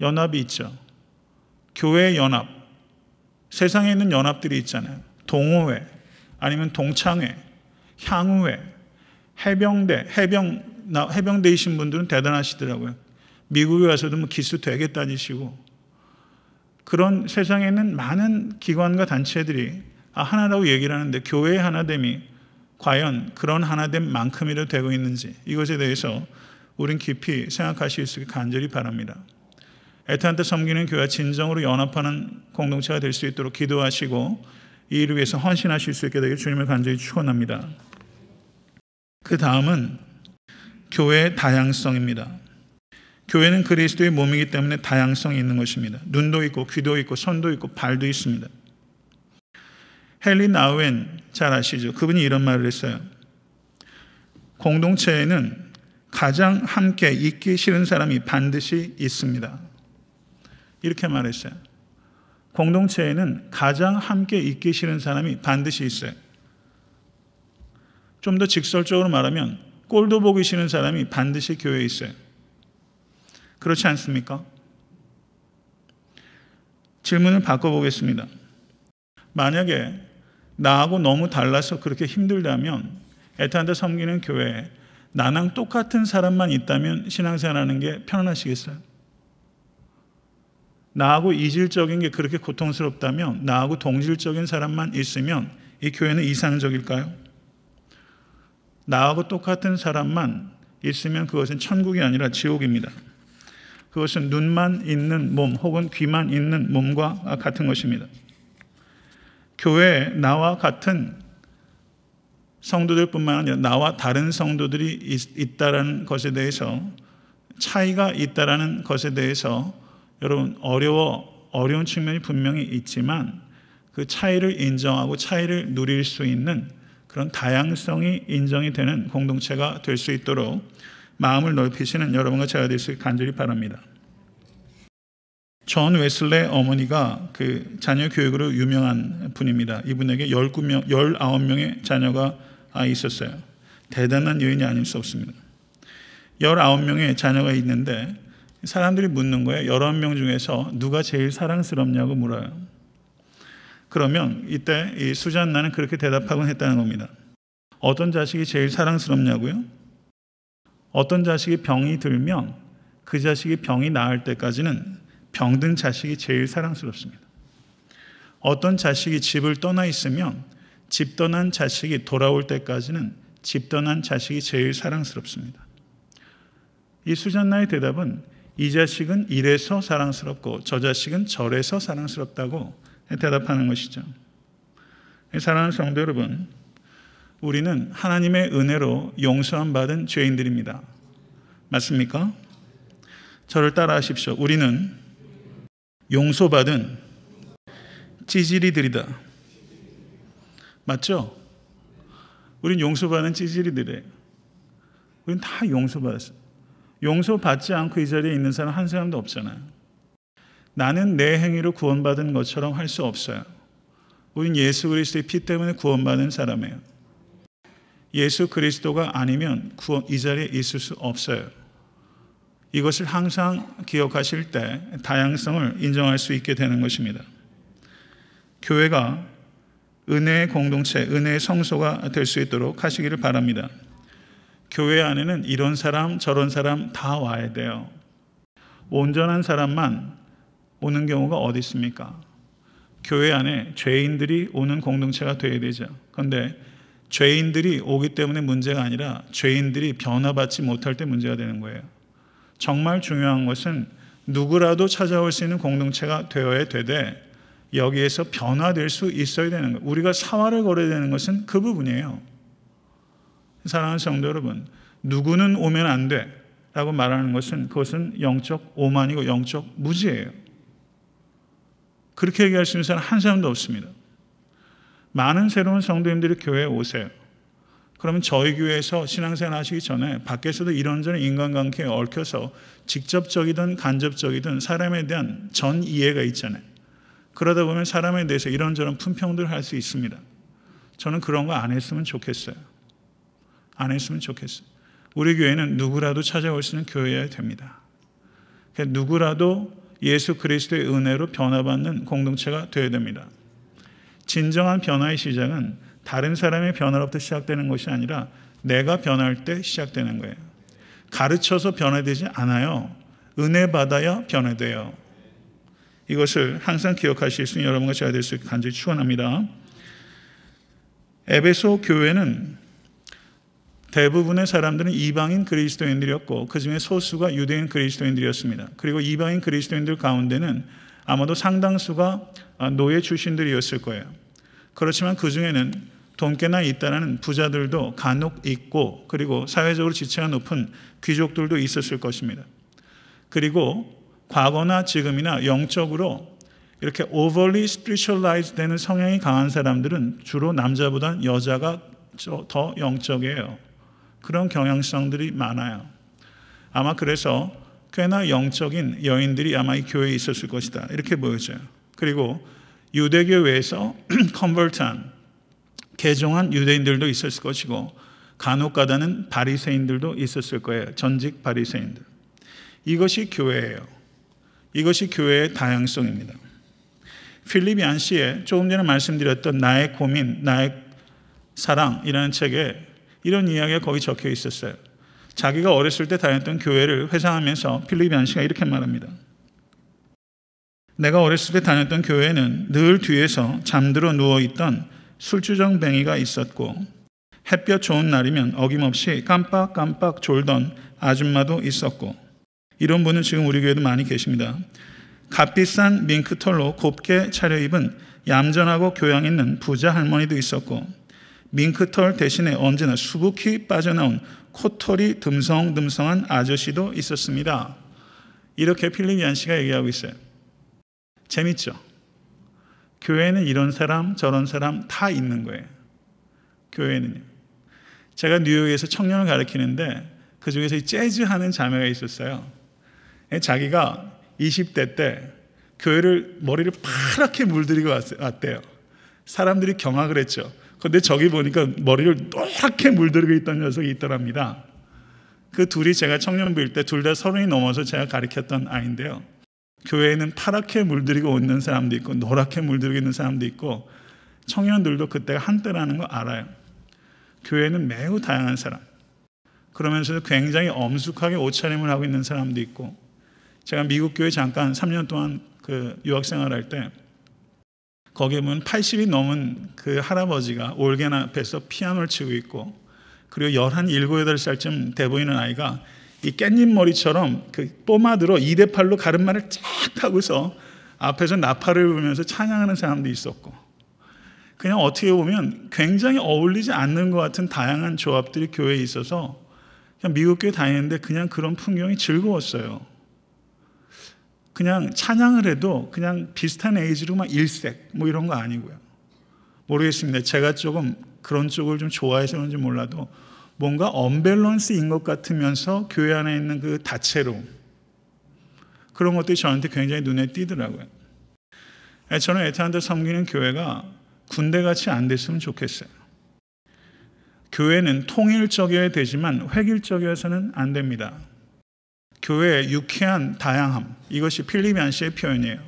연합이 있죠. 교회 연합, 세상에 있는 연합들이 있잖아요. 동호회, 아니면 동창회, 향후회, 해병대, 해병대이신 분들은 대단하시더라고요. 미국에 와서도 뭐 기수 되게 따지시고, 그런 세상에 있는 많은 기관과 단체들이 하나라고 얘기를 하는데 교회의 하나됨이 과연 그런 하나됨만큼이라도 되고 있는지, 이것에 대해서 우린 깊이 생각하실 수 있게 간절히 바랍니다. 애타한테 섬기는 교회와 진정으로 연합하는 공동체가 될 수 있도록 기도하시고 이 일을 위해서 헌신하실 수 있게 되길 주님을 간절히 축원합니다. 그 다음은 교회의 다양성입니다. 교회는 그리스도의 몸이기 때문에 다양성이 있는 것입니다. 눈도 있고 귀도 있고 손도 있고 발도 있습니다. 헨리 나우엔 잘 아시죠? 그분이 이런 말을 했어요. 공동체에는 가장 함께 있기 싫은 사람이 반드시 있습니다. 이렇게 말했어요. 공동체에는 가장 함께 있기 싫은 사람이 반드시 있어요. 좀 더 직설적으로 말하면 꼴도 보기 싫은 사람이 반드시 교회에 있어요. 그렇지 않습니까? 질문을 바꿔보겠습니다. 만약에 나하고 너무 달라서 그렇게 힘들다면 애타한테 섬기는 교회에 나랑 똑같은 사람만 있다면 신앙생활하는 게 편안하시겠어요? 나하고 이질적인 게 그렇게 고통스럽다면, 나하고 동질적인 사람만 있으면 이 교회는 이상적일까요? 나하고 똑같은 사람만 있으면 그것은 천국이 아니라 지옥입니다. 그것은 눈만 있는 몸 혹은 귀만 있는 몸과 같은 것입니다. 교회에 나와 같은 성도들뿐만 아니라 나와 다른 성도들이 있다라는 것에 대해서, 차이가 있다라는 것에 대해서 여러분 어려운 측면이 분명히 있지만 그 차이를 인정하고 차이를 누릴 수 있는 그런 다양성이 인정이 되는 공동체가 될 수 있도록 마음을 넓히시는 여러분과 제가 될 수 있게 간절히 바랍니다. 존 웨슬레 어머니가 그 자녀 교육으로 유명한 분입니다. 이분에게 19명의 자녀가 있었어요. 대단한 여인이 아닐 수 없습니다. 19명의 자녀가 있는데 사람들이 묻는 거예요. 19명 중에서 누가 제일 사랑스럽냐고 물어요. 그러면 이때 이 수잔나는 그렇게 대답하곤 했다는 겁니다. 어떤 자식이 제일 사랑스럽냐고요? 어떤 자식이 병이 들면 그 자식이 병이 나을 때까지는 병든 자식이 제일 사랑스럽습니다. 어떤 자식이 집을 떠나 있으면 집 떠난 자식이 돌아올 때까지는 집 떠난 자식이 제일 사랑스럽습니다. 이 수잔나의 대답은 이 자식은 이래서 사랑스럽고 저 자식은 저래서 사랑스럽다고 대답하는 것이죠. 사랑하는 성도 여러분, 우리는 하나님의 은혜로 용서함 받은 죄인들입니다. 맞습니까? 저를 따라하십시오. 우리는 용서받은 찌질이들이다. 맞죠? 우린 용서받은 찌질이들이에요. 우린 다 용서받았어요. 용서받지 않고 이 자리에 있는 사람 한 사람도 없잖아요. 나는 내 행위로 구원받은 것처럼 할 수 없어요. 우린 예수 그리스도의 피 때문에 구원받은 사람이에요. 예수 그리스도가 아니면 이 자리에 있을 수 없어요. 이것을 항상 기억하실 때 다양성을 인정할 수 있게 되는 것입니다. 교회가 은혜의 공동체, 은혜의 성소가 될 수 있도록 하시기를 바랍니다. 교회 안에는 이런 사람 저런 사람 다 와야 돼요. 온전한 사람만 오는 경우가 어디 있습니까? 교회 안에 죄인들이 오는 공동체가 되어야 되죠. 그런데 죄인들이 오기 때문에 문제가 아니라 죄인들이 변화받지 못할 때 문제가 되는 거예요. 정말 중요한 것은 누구라도 찾아올 수 있는 공동체가 되어야 되되 여기에서 변화될 수 있어야 되는 거예요. 우리가 사활을 걸어야 되는 것은 그 부분이에요. 사랑하는 성도 여러분, 누구는 오면 안 돼 라고 말하는 것은 그것은 영적 오만이고 영적 무지예요. 그렇게 얘기할 수 있는 사람 한 사람도 없습니다. 많은 새로운 성도님들이 교회에 오세요. 그러면 저희 교회에서 신앙생활 하시기 전에 밖에서도 이런저런 인간관계에 얽혀서 직접적이든 간접적이든 사람에 대한 전 이해가 있잖아요. 그러다 보면 사람에 대해서 이런저런 품평들을 할 수 있습니다. 저는 그런 거 안 했으면 좋겠어요. 안 했으면 좋겠어요. 우리 교회는 누구라도 찾아올 수 있는 교회여야 됩니다. 누구라도 예수 그리스도의 은혜로 변화받는 공동체가 되어야 됩니다. 진정한 변화의 시작은 다른 사람의 변화로부터 시작되는 것이 아니라 내가 변할 때 시작되는 거예요. 가르쳐서 변화되지 않아요. 은혜 받아야 변화돼요. 이것을 항상 기억하실 수 있는 여러분과 제가 될 수 있게 간절히 축원합니다. 에베소 교회는 대부분의 사람들은 이방인 그리스도인들이었고 그중에 소수가 유대인 그리스도인들이었습니다. 그리고 이방인 그리스도인들 가운데는 아마도 상당수가 노예 출신들이었을 거예요. 그렇지만 그중에는 돈 꽤나 있다라는 부자들도 간혹 있고 그리고 사회적으로 지체가 높은 귀족들도 있었을 것입니다. 그리고 과거나 지금이나 영적으로 이렇게 overly spiritualized 되는 성향이 강한 사람들은 주로 남자보다 여자가 더 영적이에요. 그런 경향성들이 많아요. 아마 그래서 꽤나 영적인 여인들이 아마 이 교회에 있었을 것이다. 이렇게 보여져요. 그리고 유대교 외에서 컨버트한 개종한 유대인들도 있었을 것이고 간혹 가다는 바리새인들도 있었을 거예요. 전직 바리새인들. 이것이 교회예요. 이것이 교회의 다양성입니다. 필립 얀시의 조금 전에 말씀드렸던 나의 고민, 나의 사랑이라는 책에 이런 이야기가 거기 적혀 있었어요. 자기가 어렸을 때 다녔던 교회를 회상하면서 필립 얀시가 이렇게 말합니다. 내가 어렸을 때 다녔던 교회는 늘 뒤에서 잠들어 누워있던 술주정뱅이가 있었고 햇볕 좋은 날이면 어김없이 깜빡깜빡 졸던 아줌마도 있었고 이런 분은 지금 우리 교회도 많이 계십니다. 값비싼 밍크털로 곱게 차려입은 얌전하고 교양 있는 부자 할머니도 있었고 밍크털 대신에 언제나 수북히 빠져나온 코털이 듬성듬성한 아저씨도 있었습니다. 이렇게 필립 얀시가 얘기하고 있어요. 재밌죠? 교회는 이런 사람 저런 사람 다 있는 거예요. 교회는요. 제가 뉴욕에서 청년을 가르치는데 그중에서 재즈 하는 자매가 있었어요. 자기가 20대 때 교회를 머리를 파랗게 물들이고 왔대요. 사람들이 경악을 했죠. 그런데 저기 보니까 머리를 노랗게 물들이고 있던 녀석이 있더랍니다. 그 둘이 제가 청년부일 때 둘 다 30이 넘어서 제가 가르쳤던 아이인데요. 교회에는 파랗게 물들이고 있는 사람도 있고 노랗게 물들이고 있는 사람도 있고 청년들도 그때가 한때라는 거 알아요. 교회는 매우 다양한 사람. 그러면서도 굉장히 엄숙하게 옷차림을 하고 있는 사람도 있고 제가 미국 교회 잠깐 3년 동안 그 유학생활할 때 거기에 보면 80이 넘은 그 할아버지가 올겐 앞에서 피아노를 치고 있고 그리고 11, 7, 8살쯤 돼 보이는 아이가 이 깻잎 머리처럼 그 포마드로 2대8로 가르마를 쫙 하고서 앞에서 나팔을 불면서 찬양하는 사람도 있었고 그냥 어떻게 보면 굉장히 어울리지 않는 것 같은 다양한 조합들이 교회에 있어서 그냥 미국 교회 다니는데 그냥 그런 풍경이 즐거웠어요. 그냥 찬양을 해도 그냥 비슷한 에이지로 막 일색 뭐 이런 거 아니고요. 모르겠습니다. 제가 조금 그런 쪽을 좀 좋아해서 그런지 몰라도 뭔가 언밸런스인 것 같으면서 교회 안에 있는 그 다채로움 그런 것들이 저한테 굉장히 눈에 띄더라고요. 저는 애타한테 섬기는 교회가 군대같이 안 됐으면 좋겠어요. 교회는 통일적이어야 되지만 획일적이어서는 안 됩니다. 교회의 유쾌한 다양함, 이것이 필립 얀시의 표현이에요.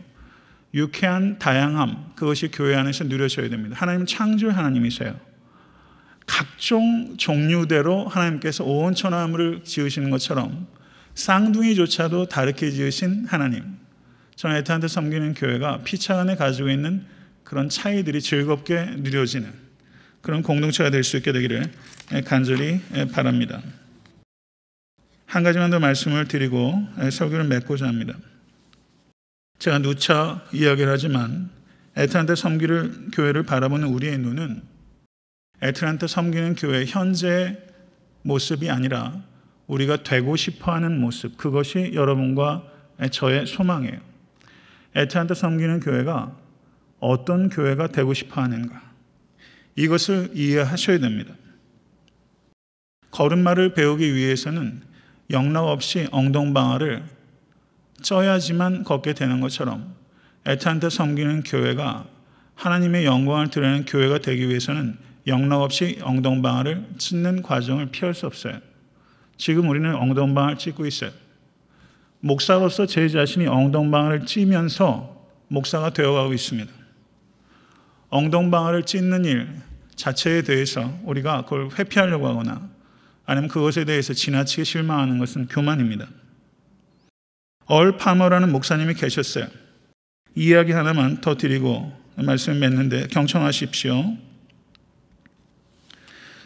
유쾌한 다양함, 그것이 교회 안에서 누려져야 됩니다. 하나님은 창조의 하나님이세요. 각종 종류대로 하나님께서 온 천하만물을 지으시는 것처럼 쌍둥이조차도 다르게 지으신 하나님. 저는 애타한테 섬기는 교회가 피차 안에 가지고 있는 그런 차이들이 즐겁게 누려지는 그런 공동체가 될 수 있게 되기를 간절히 바랍니다. 한 가지만 더 말씀을 드리고 설교를 맺고자 합니다. 제가 누차 이야기를 하지만 애틀랜타 섬기는 교회를 바라보는 우리의 눈은 애틀랜타 섬기는 교회의 현재 모습이 아니라 우리가 되고 싶어하는 모습, 그것이 여러분과 저의 소망이에요. 애틀랜타 섬기는 교회가 어떤 교회가 되고 싶어하는가, 이것을 이해하셔야 됩니다. 걸음마를 배우기 위해서는 영락 없이 엉덩방아를 쪄야지만 걷게 되는 것처럼 애타한테 섬기는 교회가 하나님의 영광을 드러내는 교회가 되기 위해서는 영락 없이 엉덩방아를 찢는 과정을 피할 수 없어요. 지금 우리는 엉덩방아를 찢고 있어요. 목사로서 제 자신이 엉덩방아를 찌면서 목사가 되어가고 있습니다. 엉덩방아를 찢는 일 자체에 대해서 우리가 그걸 회피하려고 하거나 아니면 그것에 대해서 지나치게 실망하는 것은 교만입니다. 얼 파머라는 목사님이 계셨어요. 이야기 하나만 더 드리고 말씀을 맺는데 경청하십시오.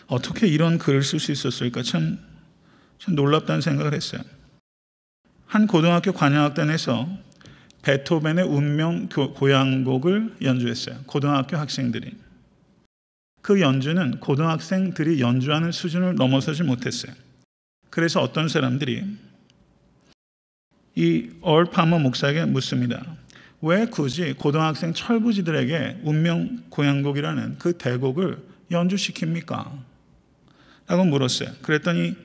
어떻게 이런 글을 쓸 수 있었을까? 참 놀랍다는 생각을 했어요. 한 고등학교 관현악단에서 베토벤의 운명 고향곡을 연주했어요. 고등학교 학생들이. 그 연주는 고등학생들이 연주하는 수준을 넘어서지 못했어요. 그래서 어떤 사람들이 이 얼 파머 목사에게 묻습니다. 왜 굳이 고등학생 철부지들에게 운명 고향곡이라는 그 대곡을 연주시킵니까? 라고 물었어요. 그랬더니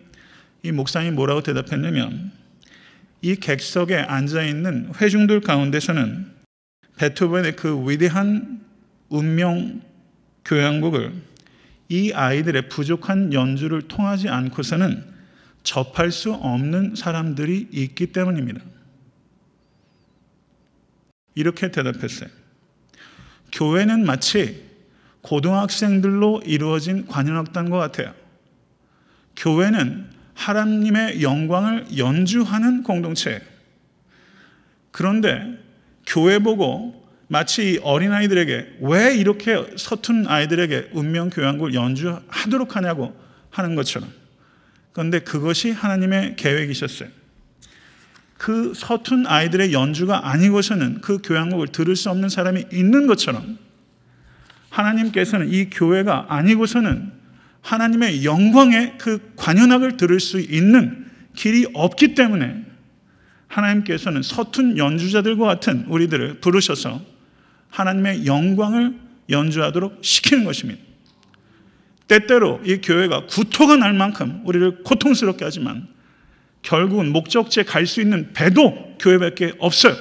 이 목사님이 뭐라고 대답했냐면 이 객석에 앉아있는 회중들 가운데서는 베토벤의 그 위대한 운명 교향곡을 이 아이들의 부족한 연주를 통하지 않고서는 접할 수 없는 사람들이 있기 때문입니다. 이렇게 대답했어요. 교회는 마치 고등학생들로 이루어진 관현악단과 같아요. 교회는 하나님의 영광을 연주하는 공동체예요. 그런데 교회 보고 마치 어린아이들에게 왜 이렇게 서툰 아이들에게 운명 교향곡을 연주하도록 하냐고 하는 것처럼. 그런데 그것이 하나님의 계획이셨어요. 그 서툰 아이들의 연주가 아니고서는 그 교향곡을 들을 수 없는 사람이 있는 것처럼 하나님께서는 이 교회가 아니고서는 하나님의 영광의 그 관현악을 들을 수 있는 길이 없기 때문에 하나님께서는 서툰 연주자들과 같은 우리들을 부르셔서 하나님의 영광을 연주하도록 시키는 것입니다. 때때로 이 교회가 구토가 날 만큼 우리를 고통스럽게 하지만 결국은 목적지에 갈 수 있는 배도 교회밖에 없어요.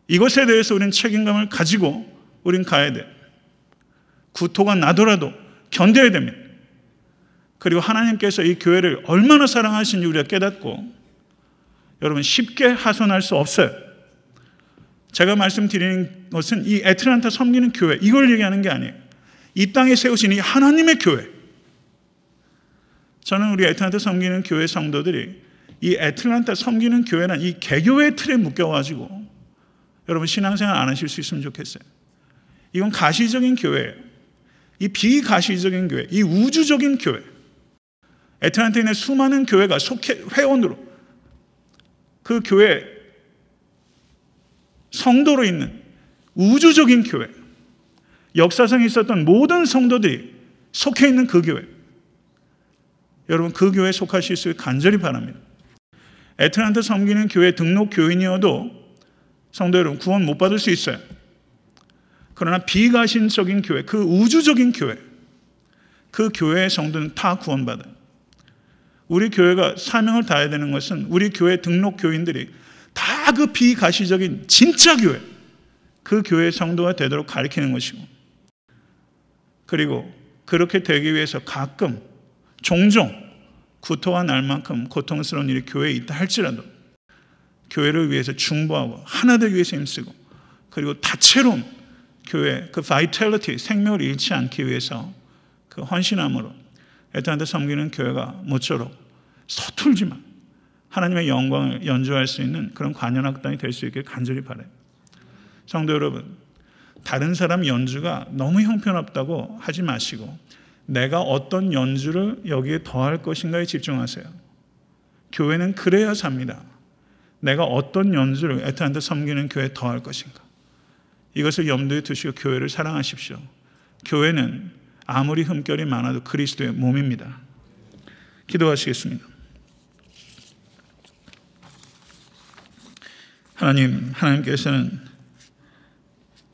이것에 대해서 우리는 책임감을 가지고 우린 가야 돼요. 구토가 나더라도 견뎌야 됩니다. 그리고 하나님께서 이 교회를 얼마나 사랑하시는지 우리가 깨닫고 여러분 쉽게 하소연할 수 없어요. 제가 말씀드리는 것은 이 애틀랜타 섬기는 교회 이걸 얘기하는 게 아니에요. 이 땅에 세우신 이 하나님의 교회. 저는 우리 애틀랜타 섬기는 교회 성도들이 이 애틀랜타 섬기는 교회는 이 개교의 틀에 묶여가지고 여러분 신앙생활 안 하실 수 있으면 좋겠어요. 이건 가시적인 교회예요. 이 비가시적인 교회, 이 우주적인 교회. 애틀랜타에 있는 수많은 교회가 속해 회원으로 그 교회 성도로 있는 우주적인 교회. 역사상에 있었던 모든 성도들이 속해 있는 그 교회. 여러분 그 교회에 속하실 수 있게 간절히 바랍니다. 애틀랜타 섬기는 교회 등록 교인이어도 성도 여러분 구원 못 받을 수 있어요. 그러나 비가신적인 교회, 그 우주적인 교회, 그 교회의 성도는 다 구원받아요. 우리 교회가 사명을 다해야 되는 것은 우리 교회 등록 교인들이 다 그 비가시적인 진짜 교회, 그 교회의 성도가 되도록 가르치는 것이고, 그리고 그렇게 되기 위해서 가끔 종종 구토가 날 만큼 고통스러운 일이 교회에 있다 할지라도 교회를 위해서 중보하고 하나 되기 위해서 힘쓰고 그리고 다채로운 교회 그 바이탈리티 생명을 잃지 않기 위해서 그 헌신함으로 애틀랜타 섬기는 교회가 모쪼록 서툴지만 하나님의 영광을 연주할 수 있는 그런 관현악단이 될 수 있길 간절히 바라요. 성도 여러분, 다른 사람 연주가 너무 형편없다고 하지 마시고 내가 어떤 연주를 여기에 더할 것인가에 집중하세요. 교회는 그래야 삽니다. 내가 어떤 연주를 애틀랜타 섬기는 교회에 더할 것인가. 이것을 염두에 두시고 교회를 사랑하십시오. 교회는 아무리 흠결이 많아도 그리스도의 몸입니다. 기도하시겠습니다. 하나님께서는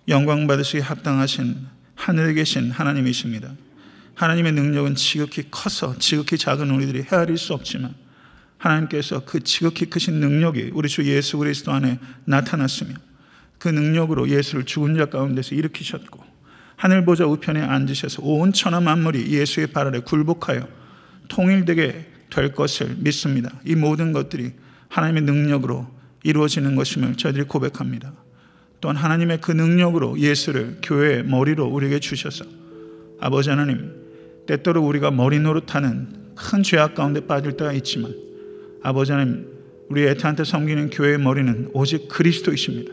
영광 받으시기 합당하신 하늘에 계신 하나님이십니다. 하나님의 능력은 지극히 커서 지극히 작은 우리들이 헤아릴 수 없지만 하나님께서 그 지극히 크신 능력이 우리 주 예수 그리스도 안에 나타났으며 그 능력으로 예수를 죽은 자 가운데서 일으키셨고 하늘 보좌 우편에 앉으셔서 온 천하 만물이 예수의 발 아래 굴복하여 통일되게 될 것을 믿습니다. 이 모든 것들이 하나님의 능력으로 이루어지는 것임을 저희들이 고백합니다. 또한 하나님의 그 능력으로 예수를 교회의 머리로 우리에게 주셔서 아버지 하나님, 때때로 우리가 머리 노릇하는 큰 죄악 가운데 빠질 때가 있지만 아버지 하나님, 우리 애타한테 섬기는 교회의 머리는 오직 그리스도이십니다.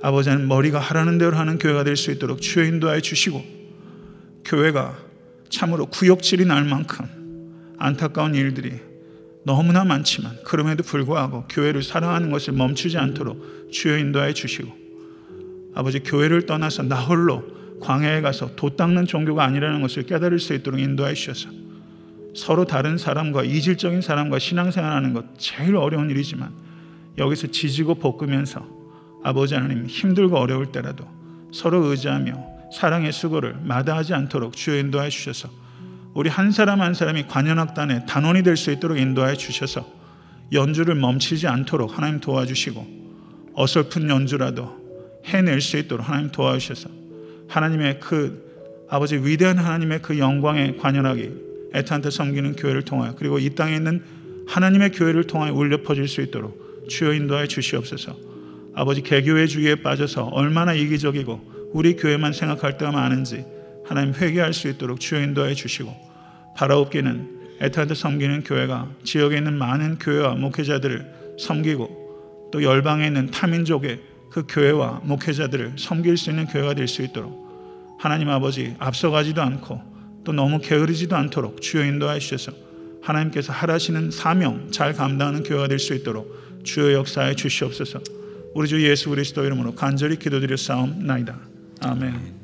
아버지 하나님, 머리가 하라는 대로 하는 교회가 될 수 있도록 주여 인도하여 주시고 교회가 참으로 구역질이 날 만큼 안타까운 일들이 너무나 많지만 그럼에도 불구하고 교회를 사랑하는 것을 멈추지 않도록 주여 인도하여 주시고 아버지, 교회를 떠나서 나 홀로 광야에 가서 돛 닦는 종교가 아니라는 것을 깨달을 수 있도록 인도하여 주셔서 서로 다른 사람과 이질적인 사람과 신앙생활하는 것 제일 어려운 일이지만 여기서 지지고 볶으면서 아버지 하나님, 힘들고 어려울 때라도 서로 의지하며 사랑의 수고를 마다하지 않도록 주여 인도하여 주셔서 우리 한 사람 한 사람이 관현악단의 단원이 될 수 있도록 인도하여 주셔서 연주를 멈추지 않도록 하나님 도와주시고 어설픈 연주라도 해낼 수 있도록 하나님 도와주셔서 하나님의 그 아버지 위대한 하나님의 그 영광의 관현악이 애타한테 섬기는 교회를 통하여 그리고 이 땅에 있는 하나님의 교회를 통하여 울려 퍼질 수 있도록 주여 인도하여 주시옵소서. 아버지, 개교회주의에 빠져서 얼마나 이기적이고 우리 교회만 생각할 때가 많은지 하나님 회개할 수 있도록 주여 인도하여 주시고 바라옵기는 애타한테 섬기는 교회가 지역에 있는 많은 교회와 목회자들을 섬기고 또 열방에 있는 타민족의 그 교회와 목회자들을 섬길 수 있는 교회가 될 수 있도록 하나님 아버지, 앞서가지도 않고 또 너무 게으르지도 않도록 주여 인도하여 주셔서 하나님께서 하라시는 사명 잘 감당하는 교회가 될 수 있도록 주여 역사해 주시옵소서. 우리 주 예수 그리스도 이름으로 간절히 기도드려 싸움나이다. 아멘.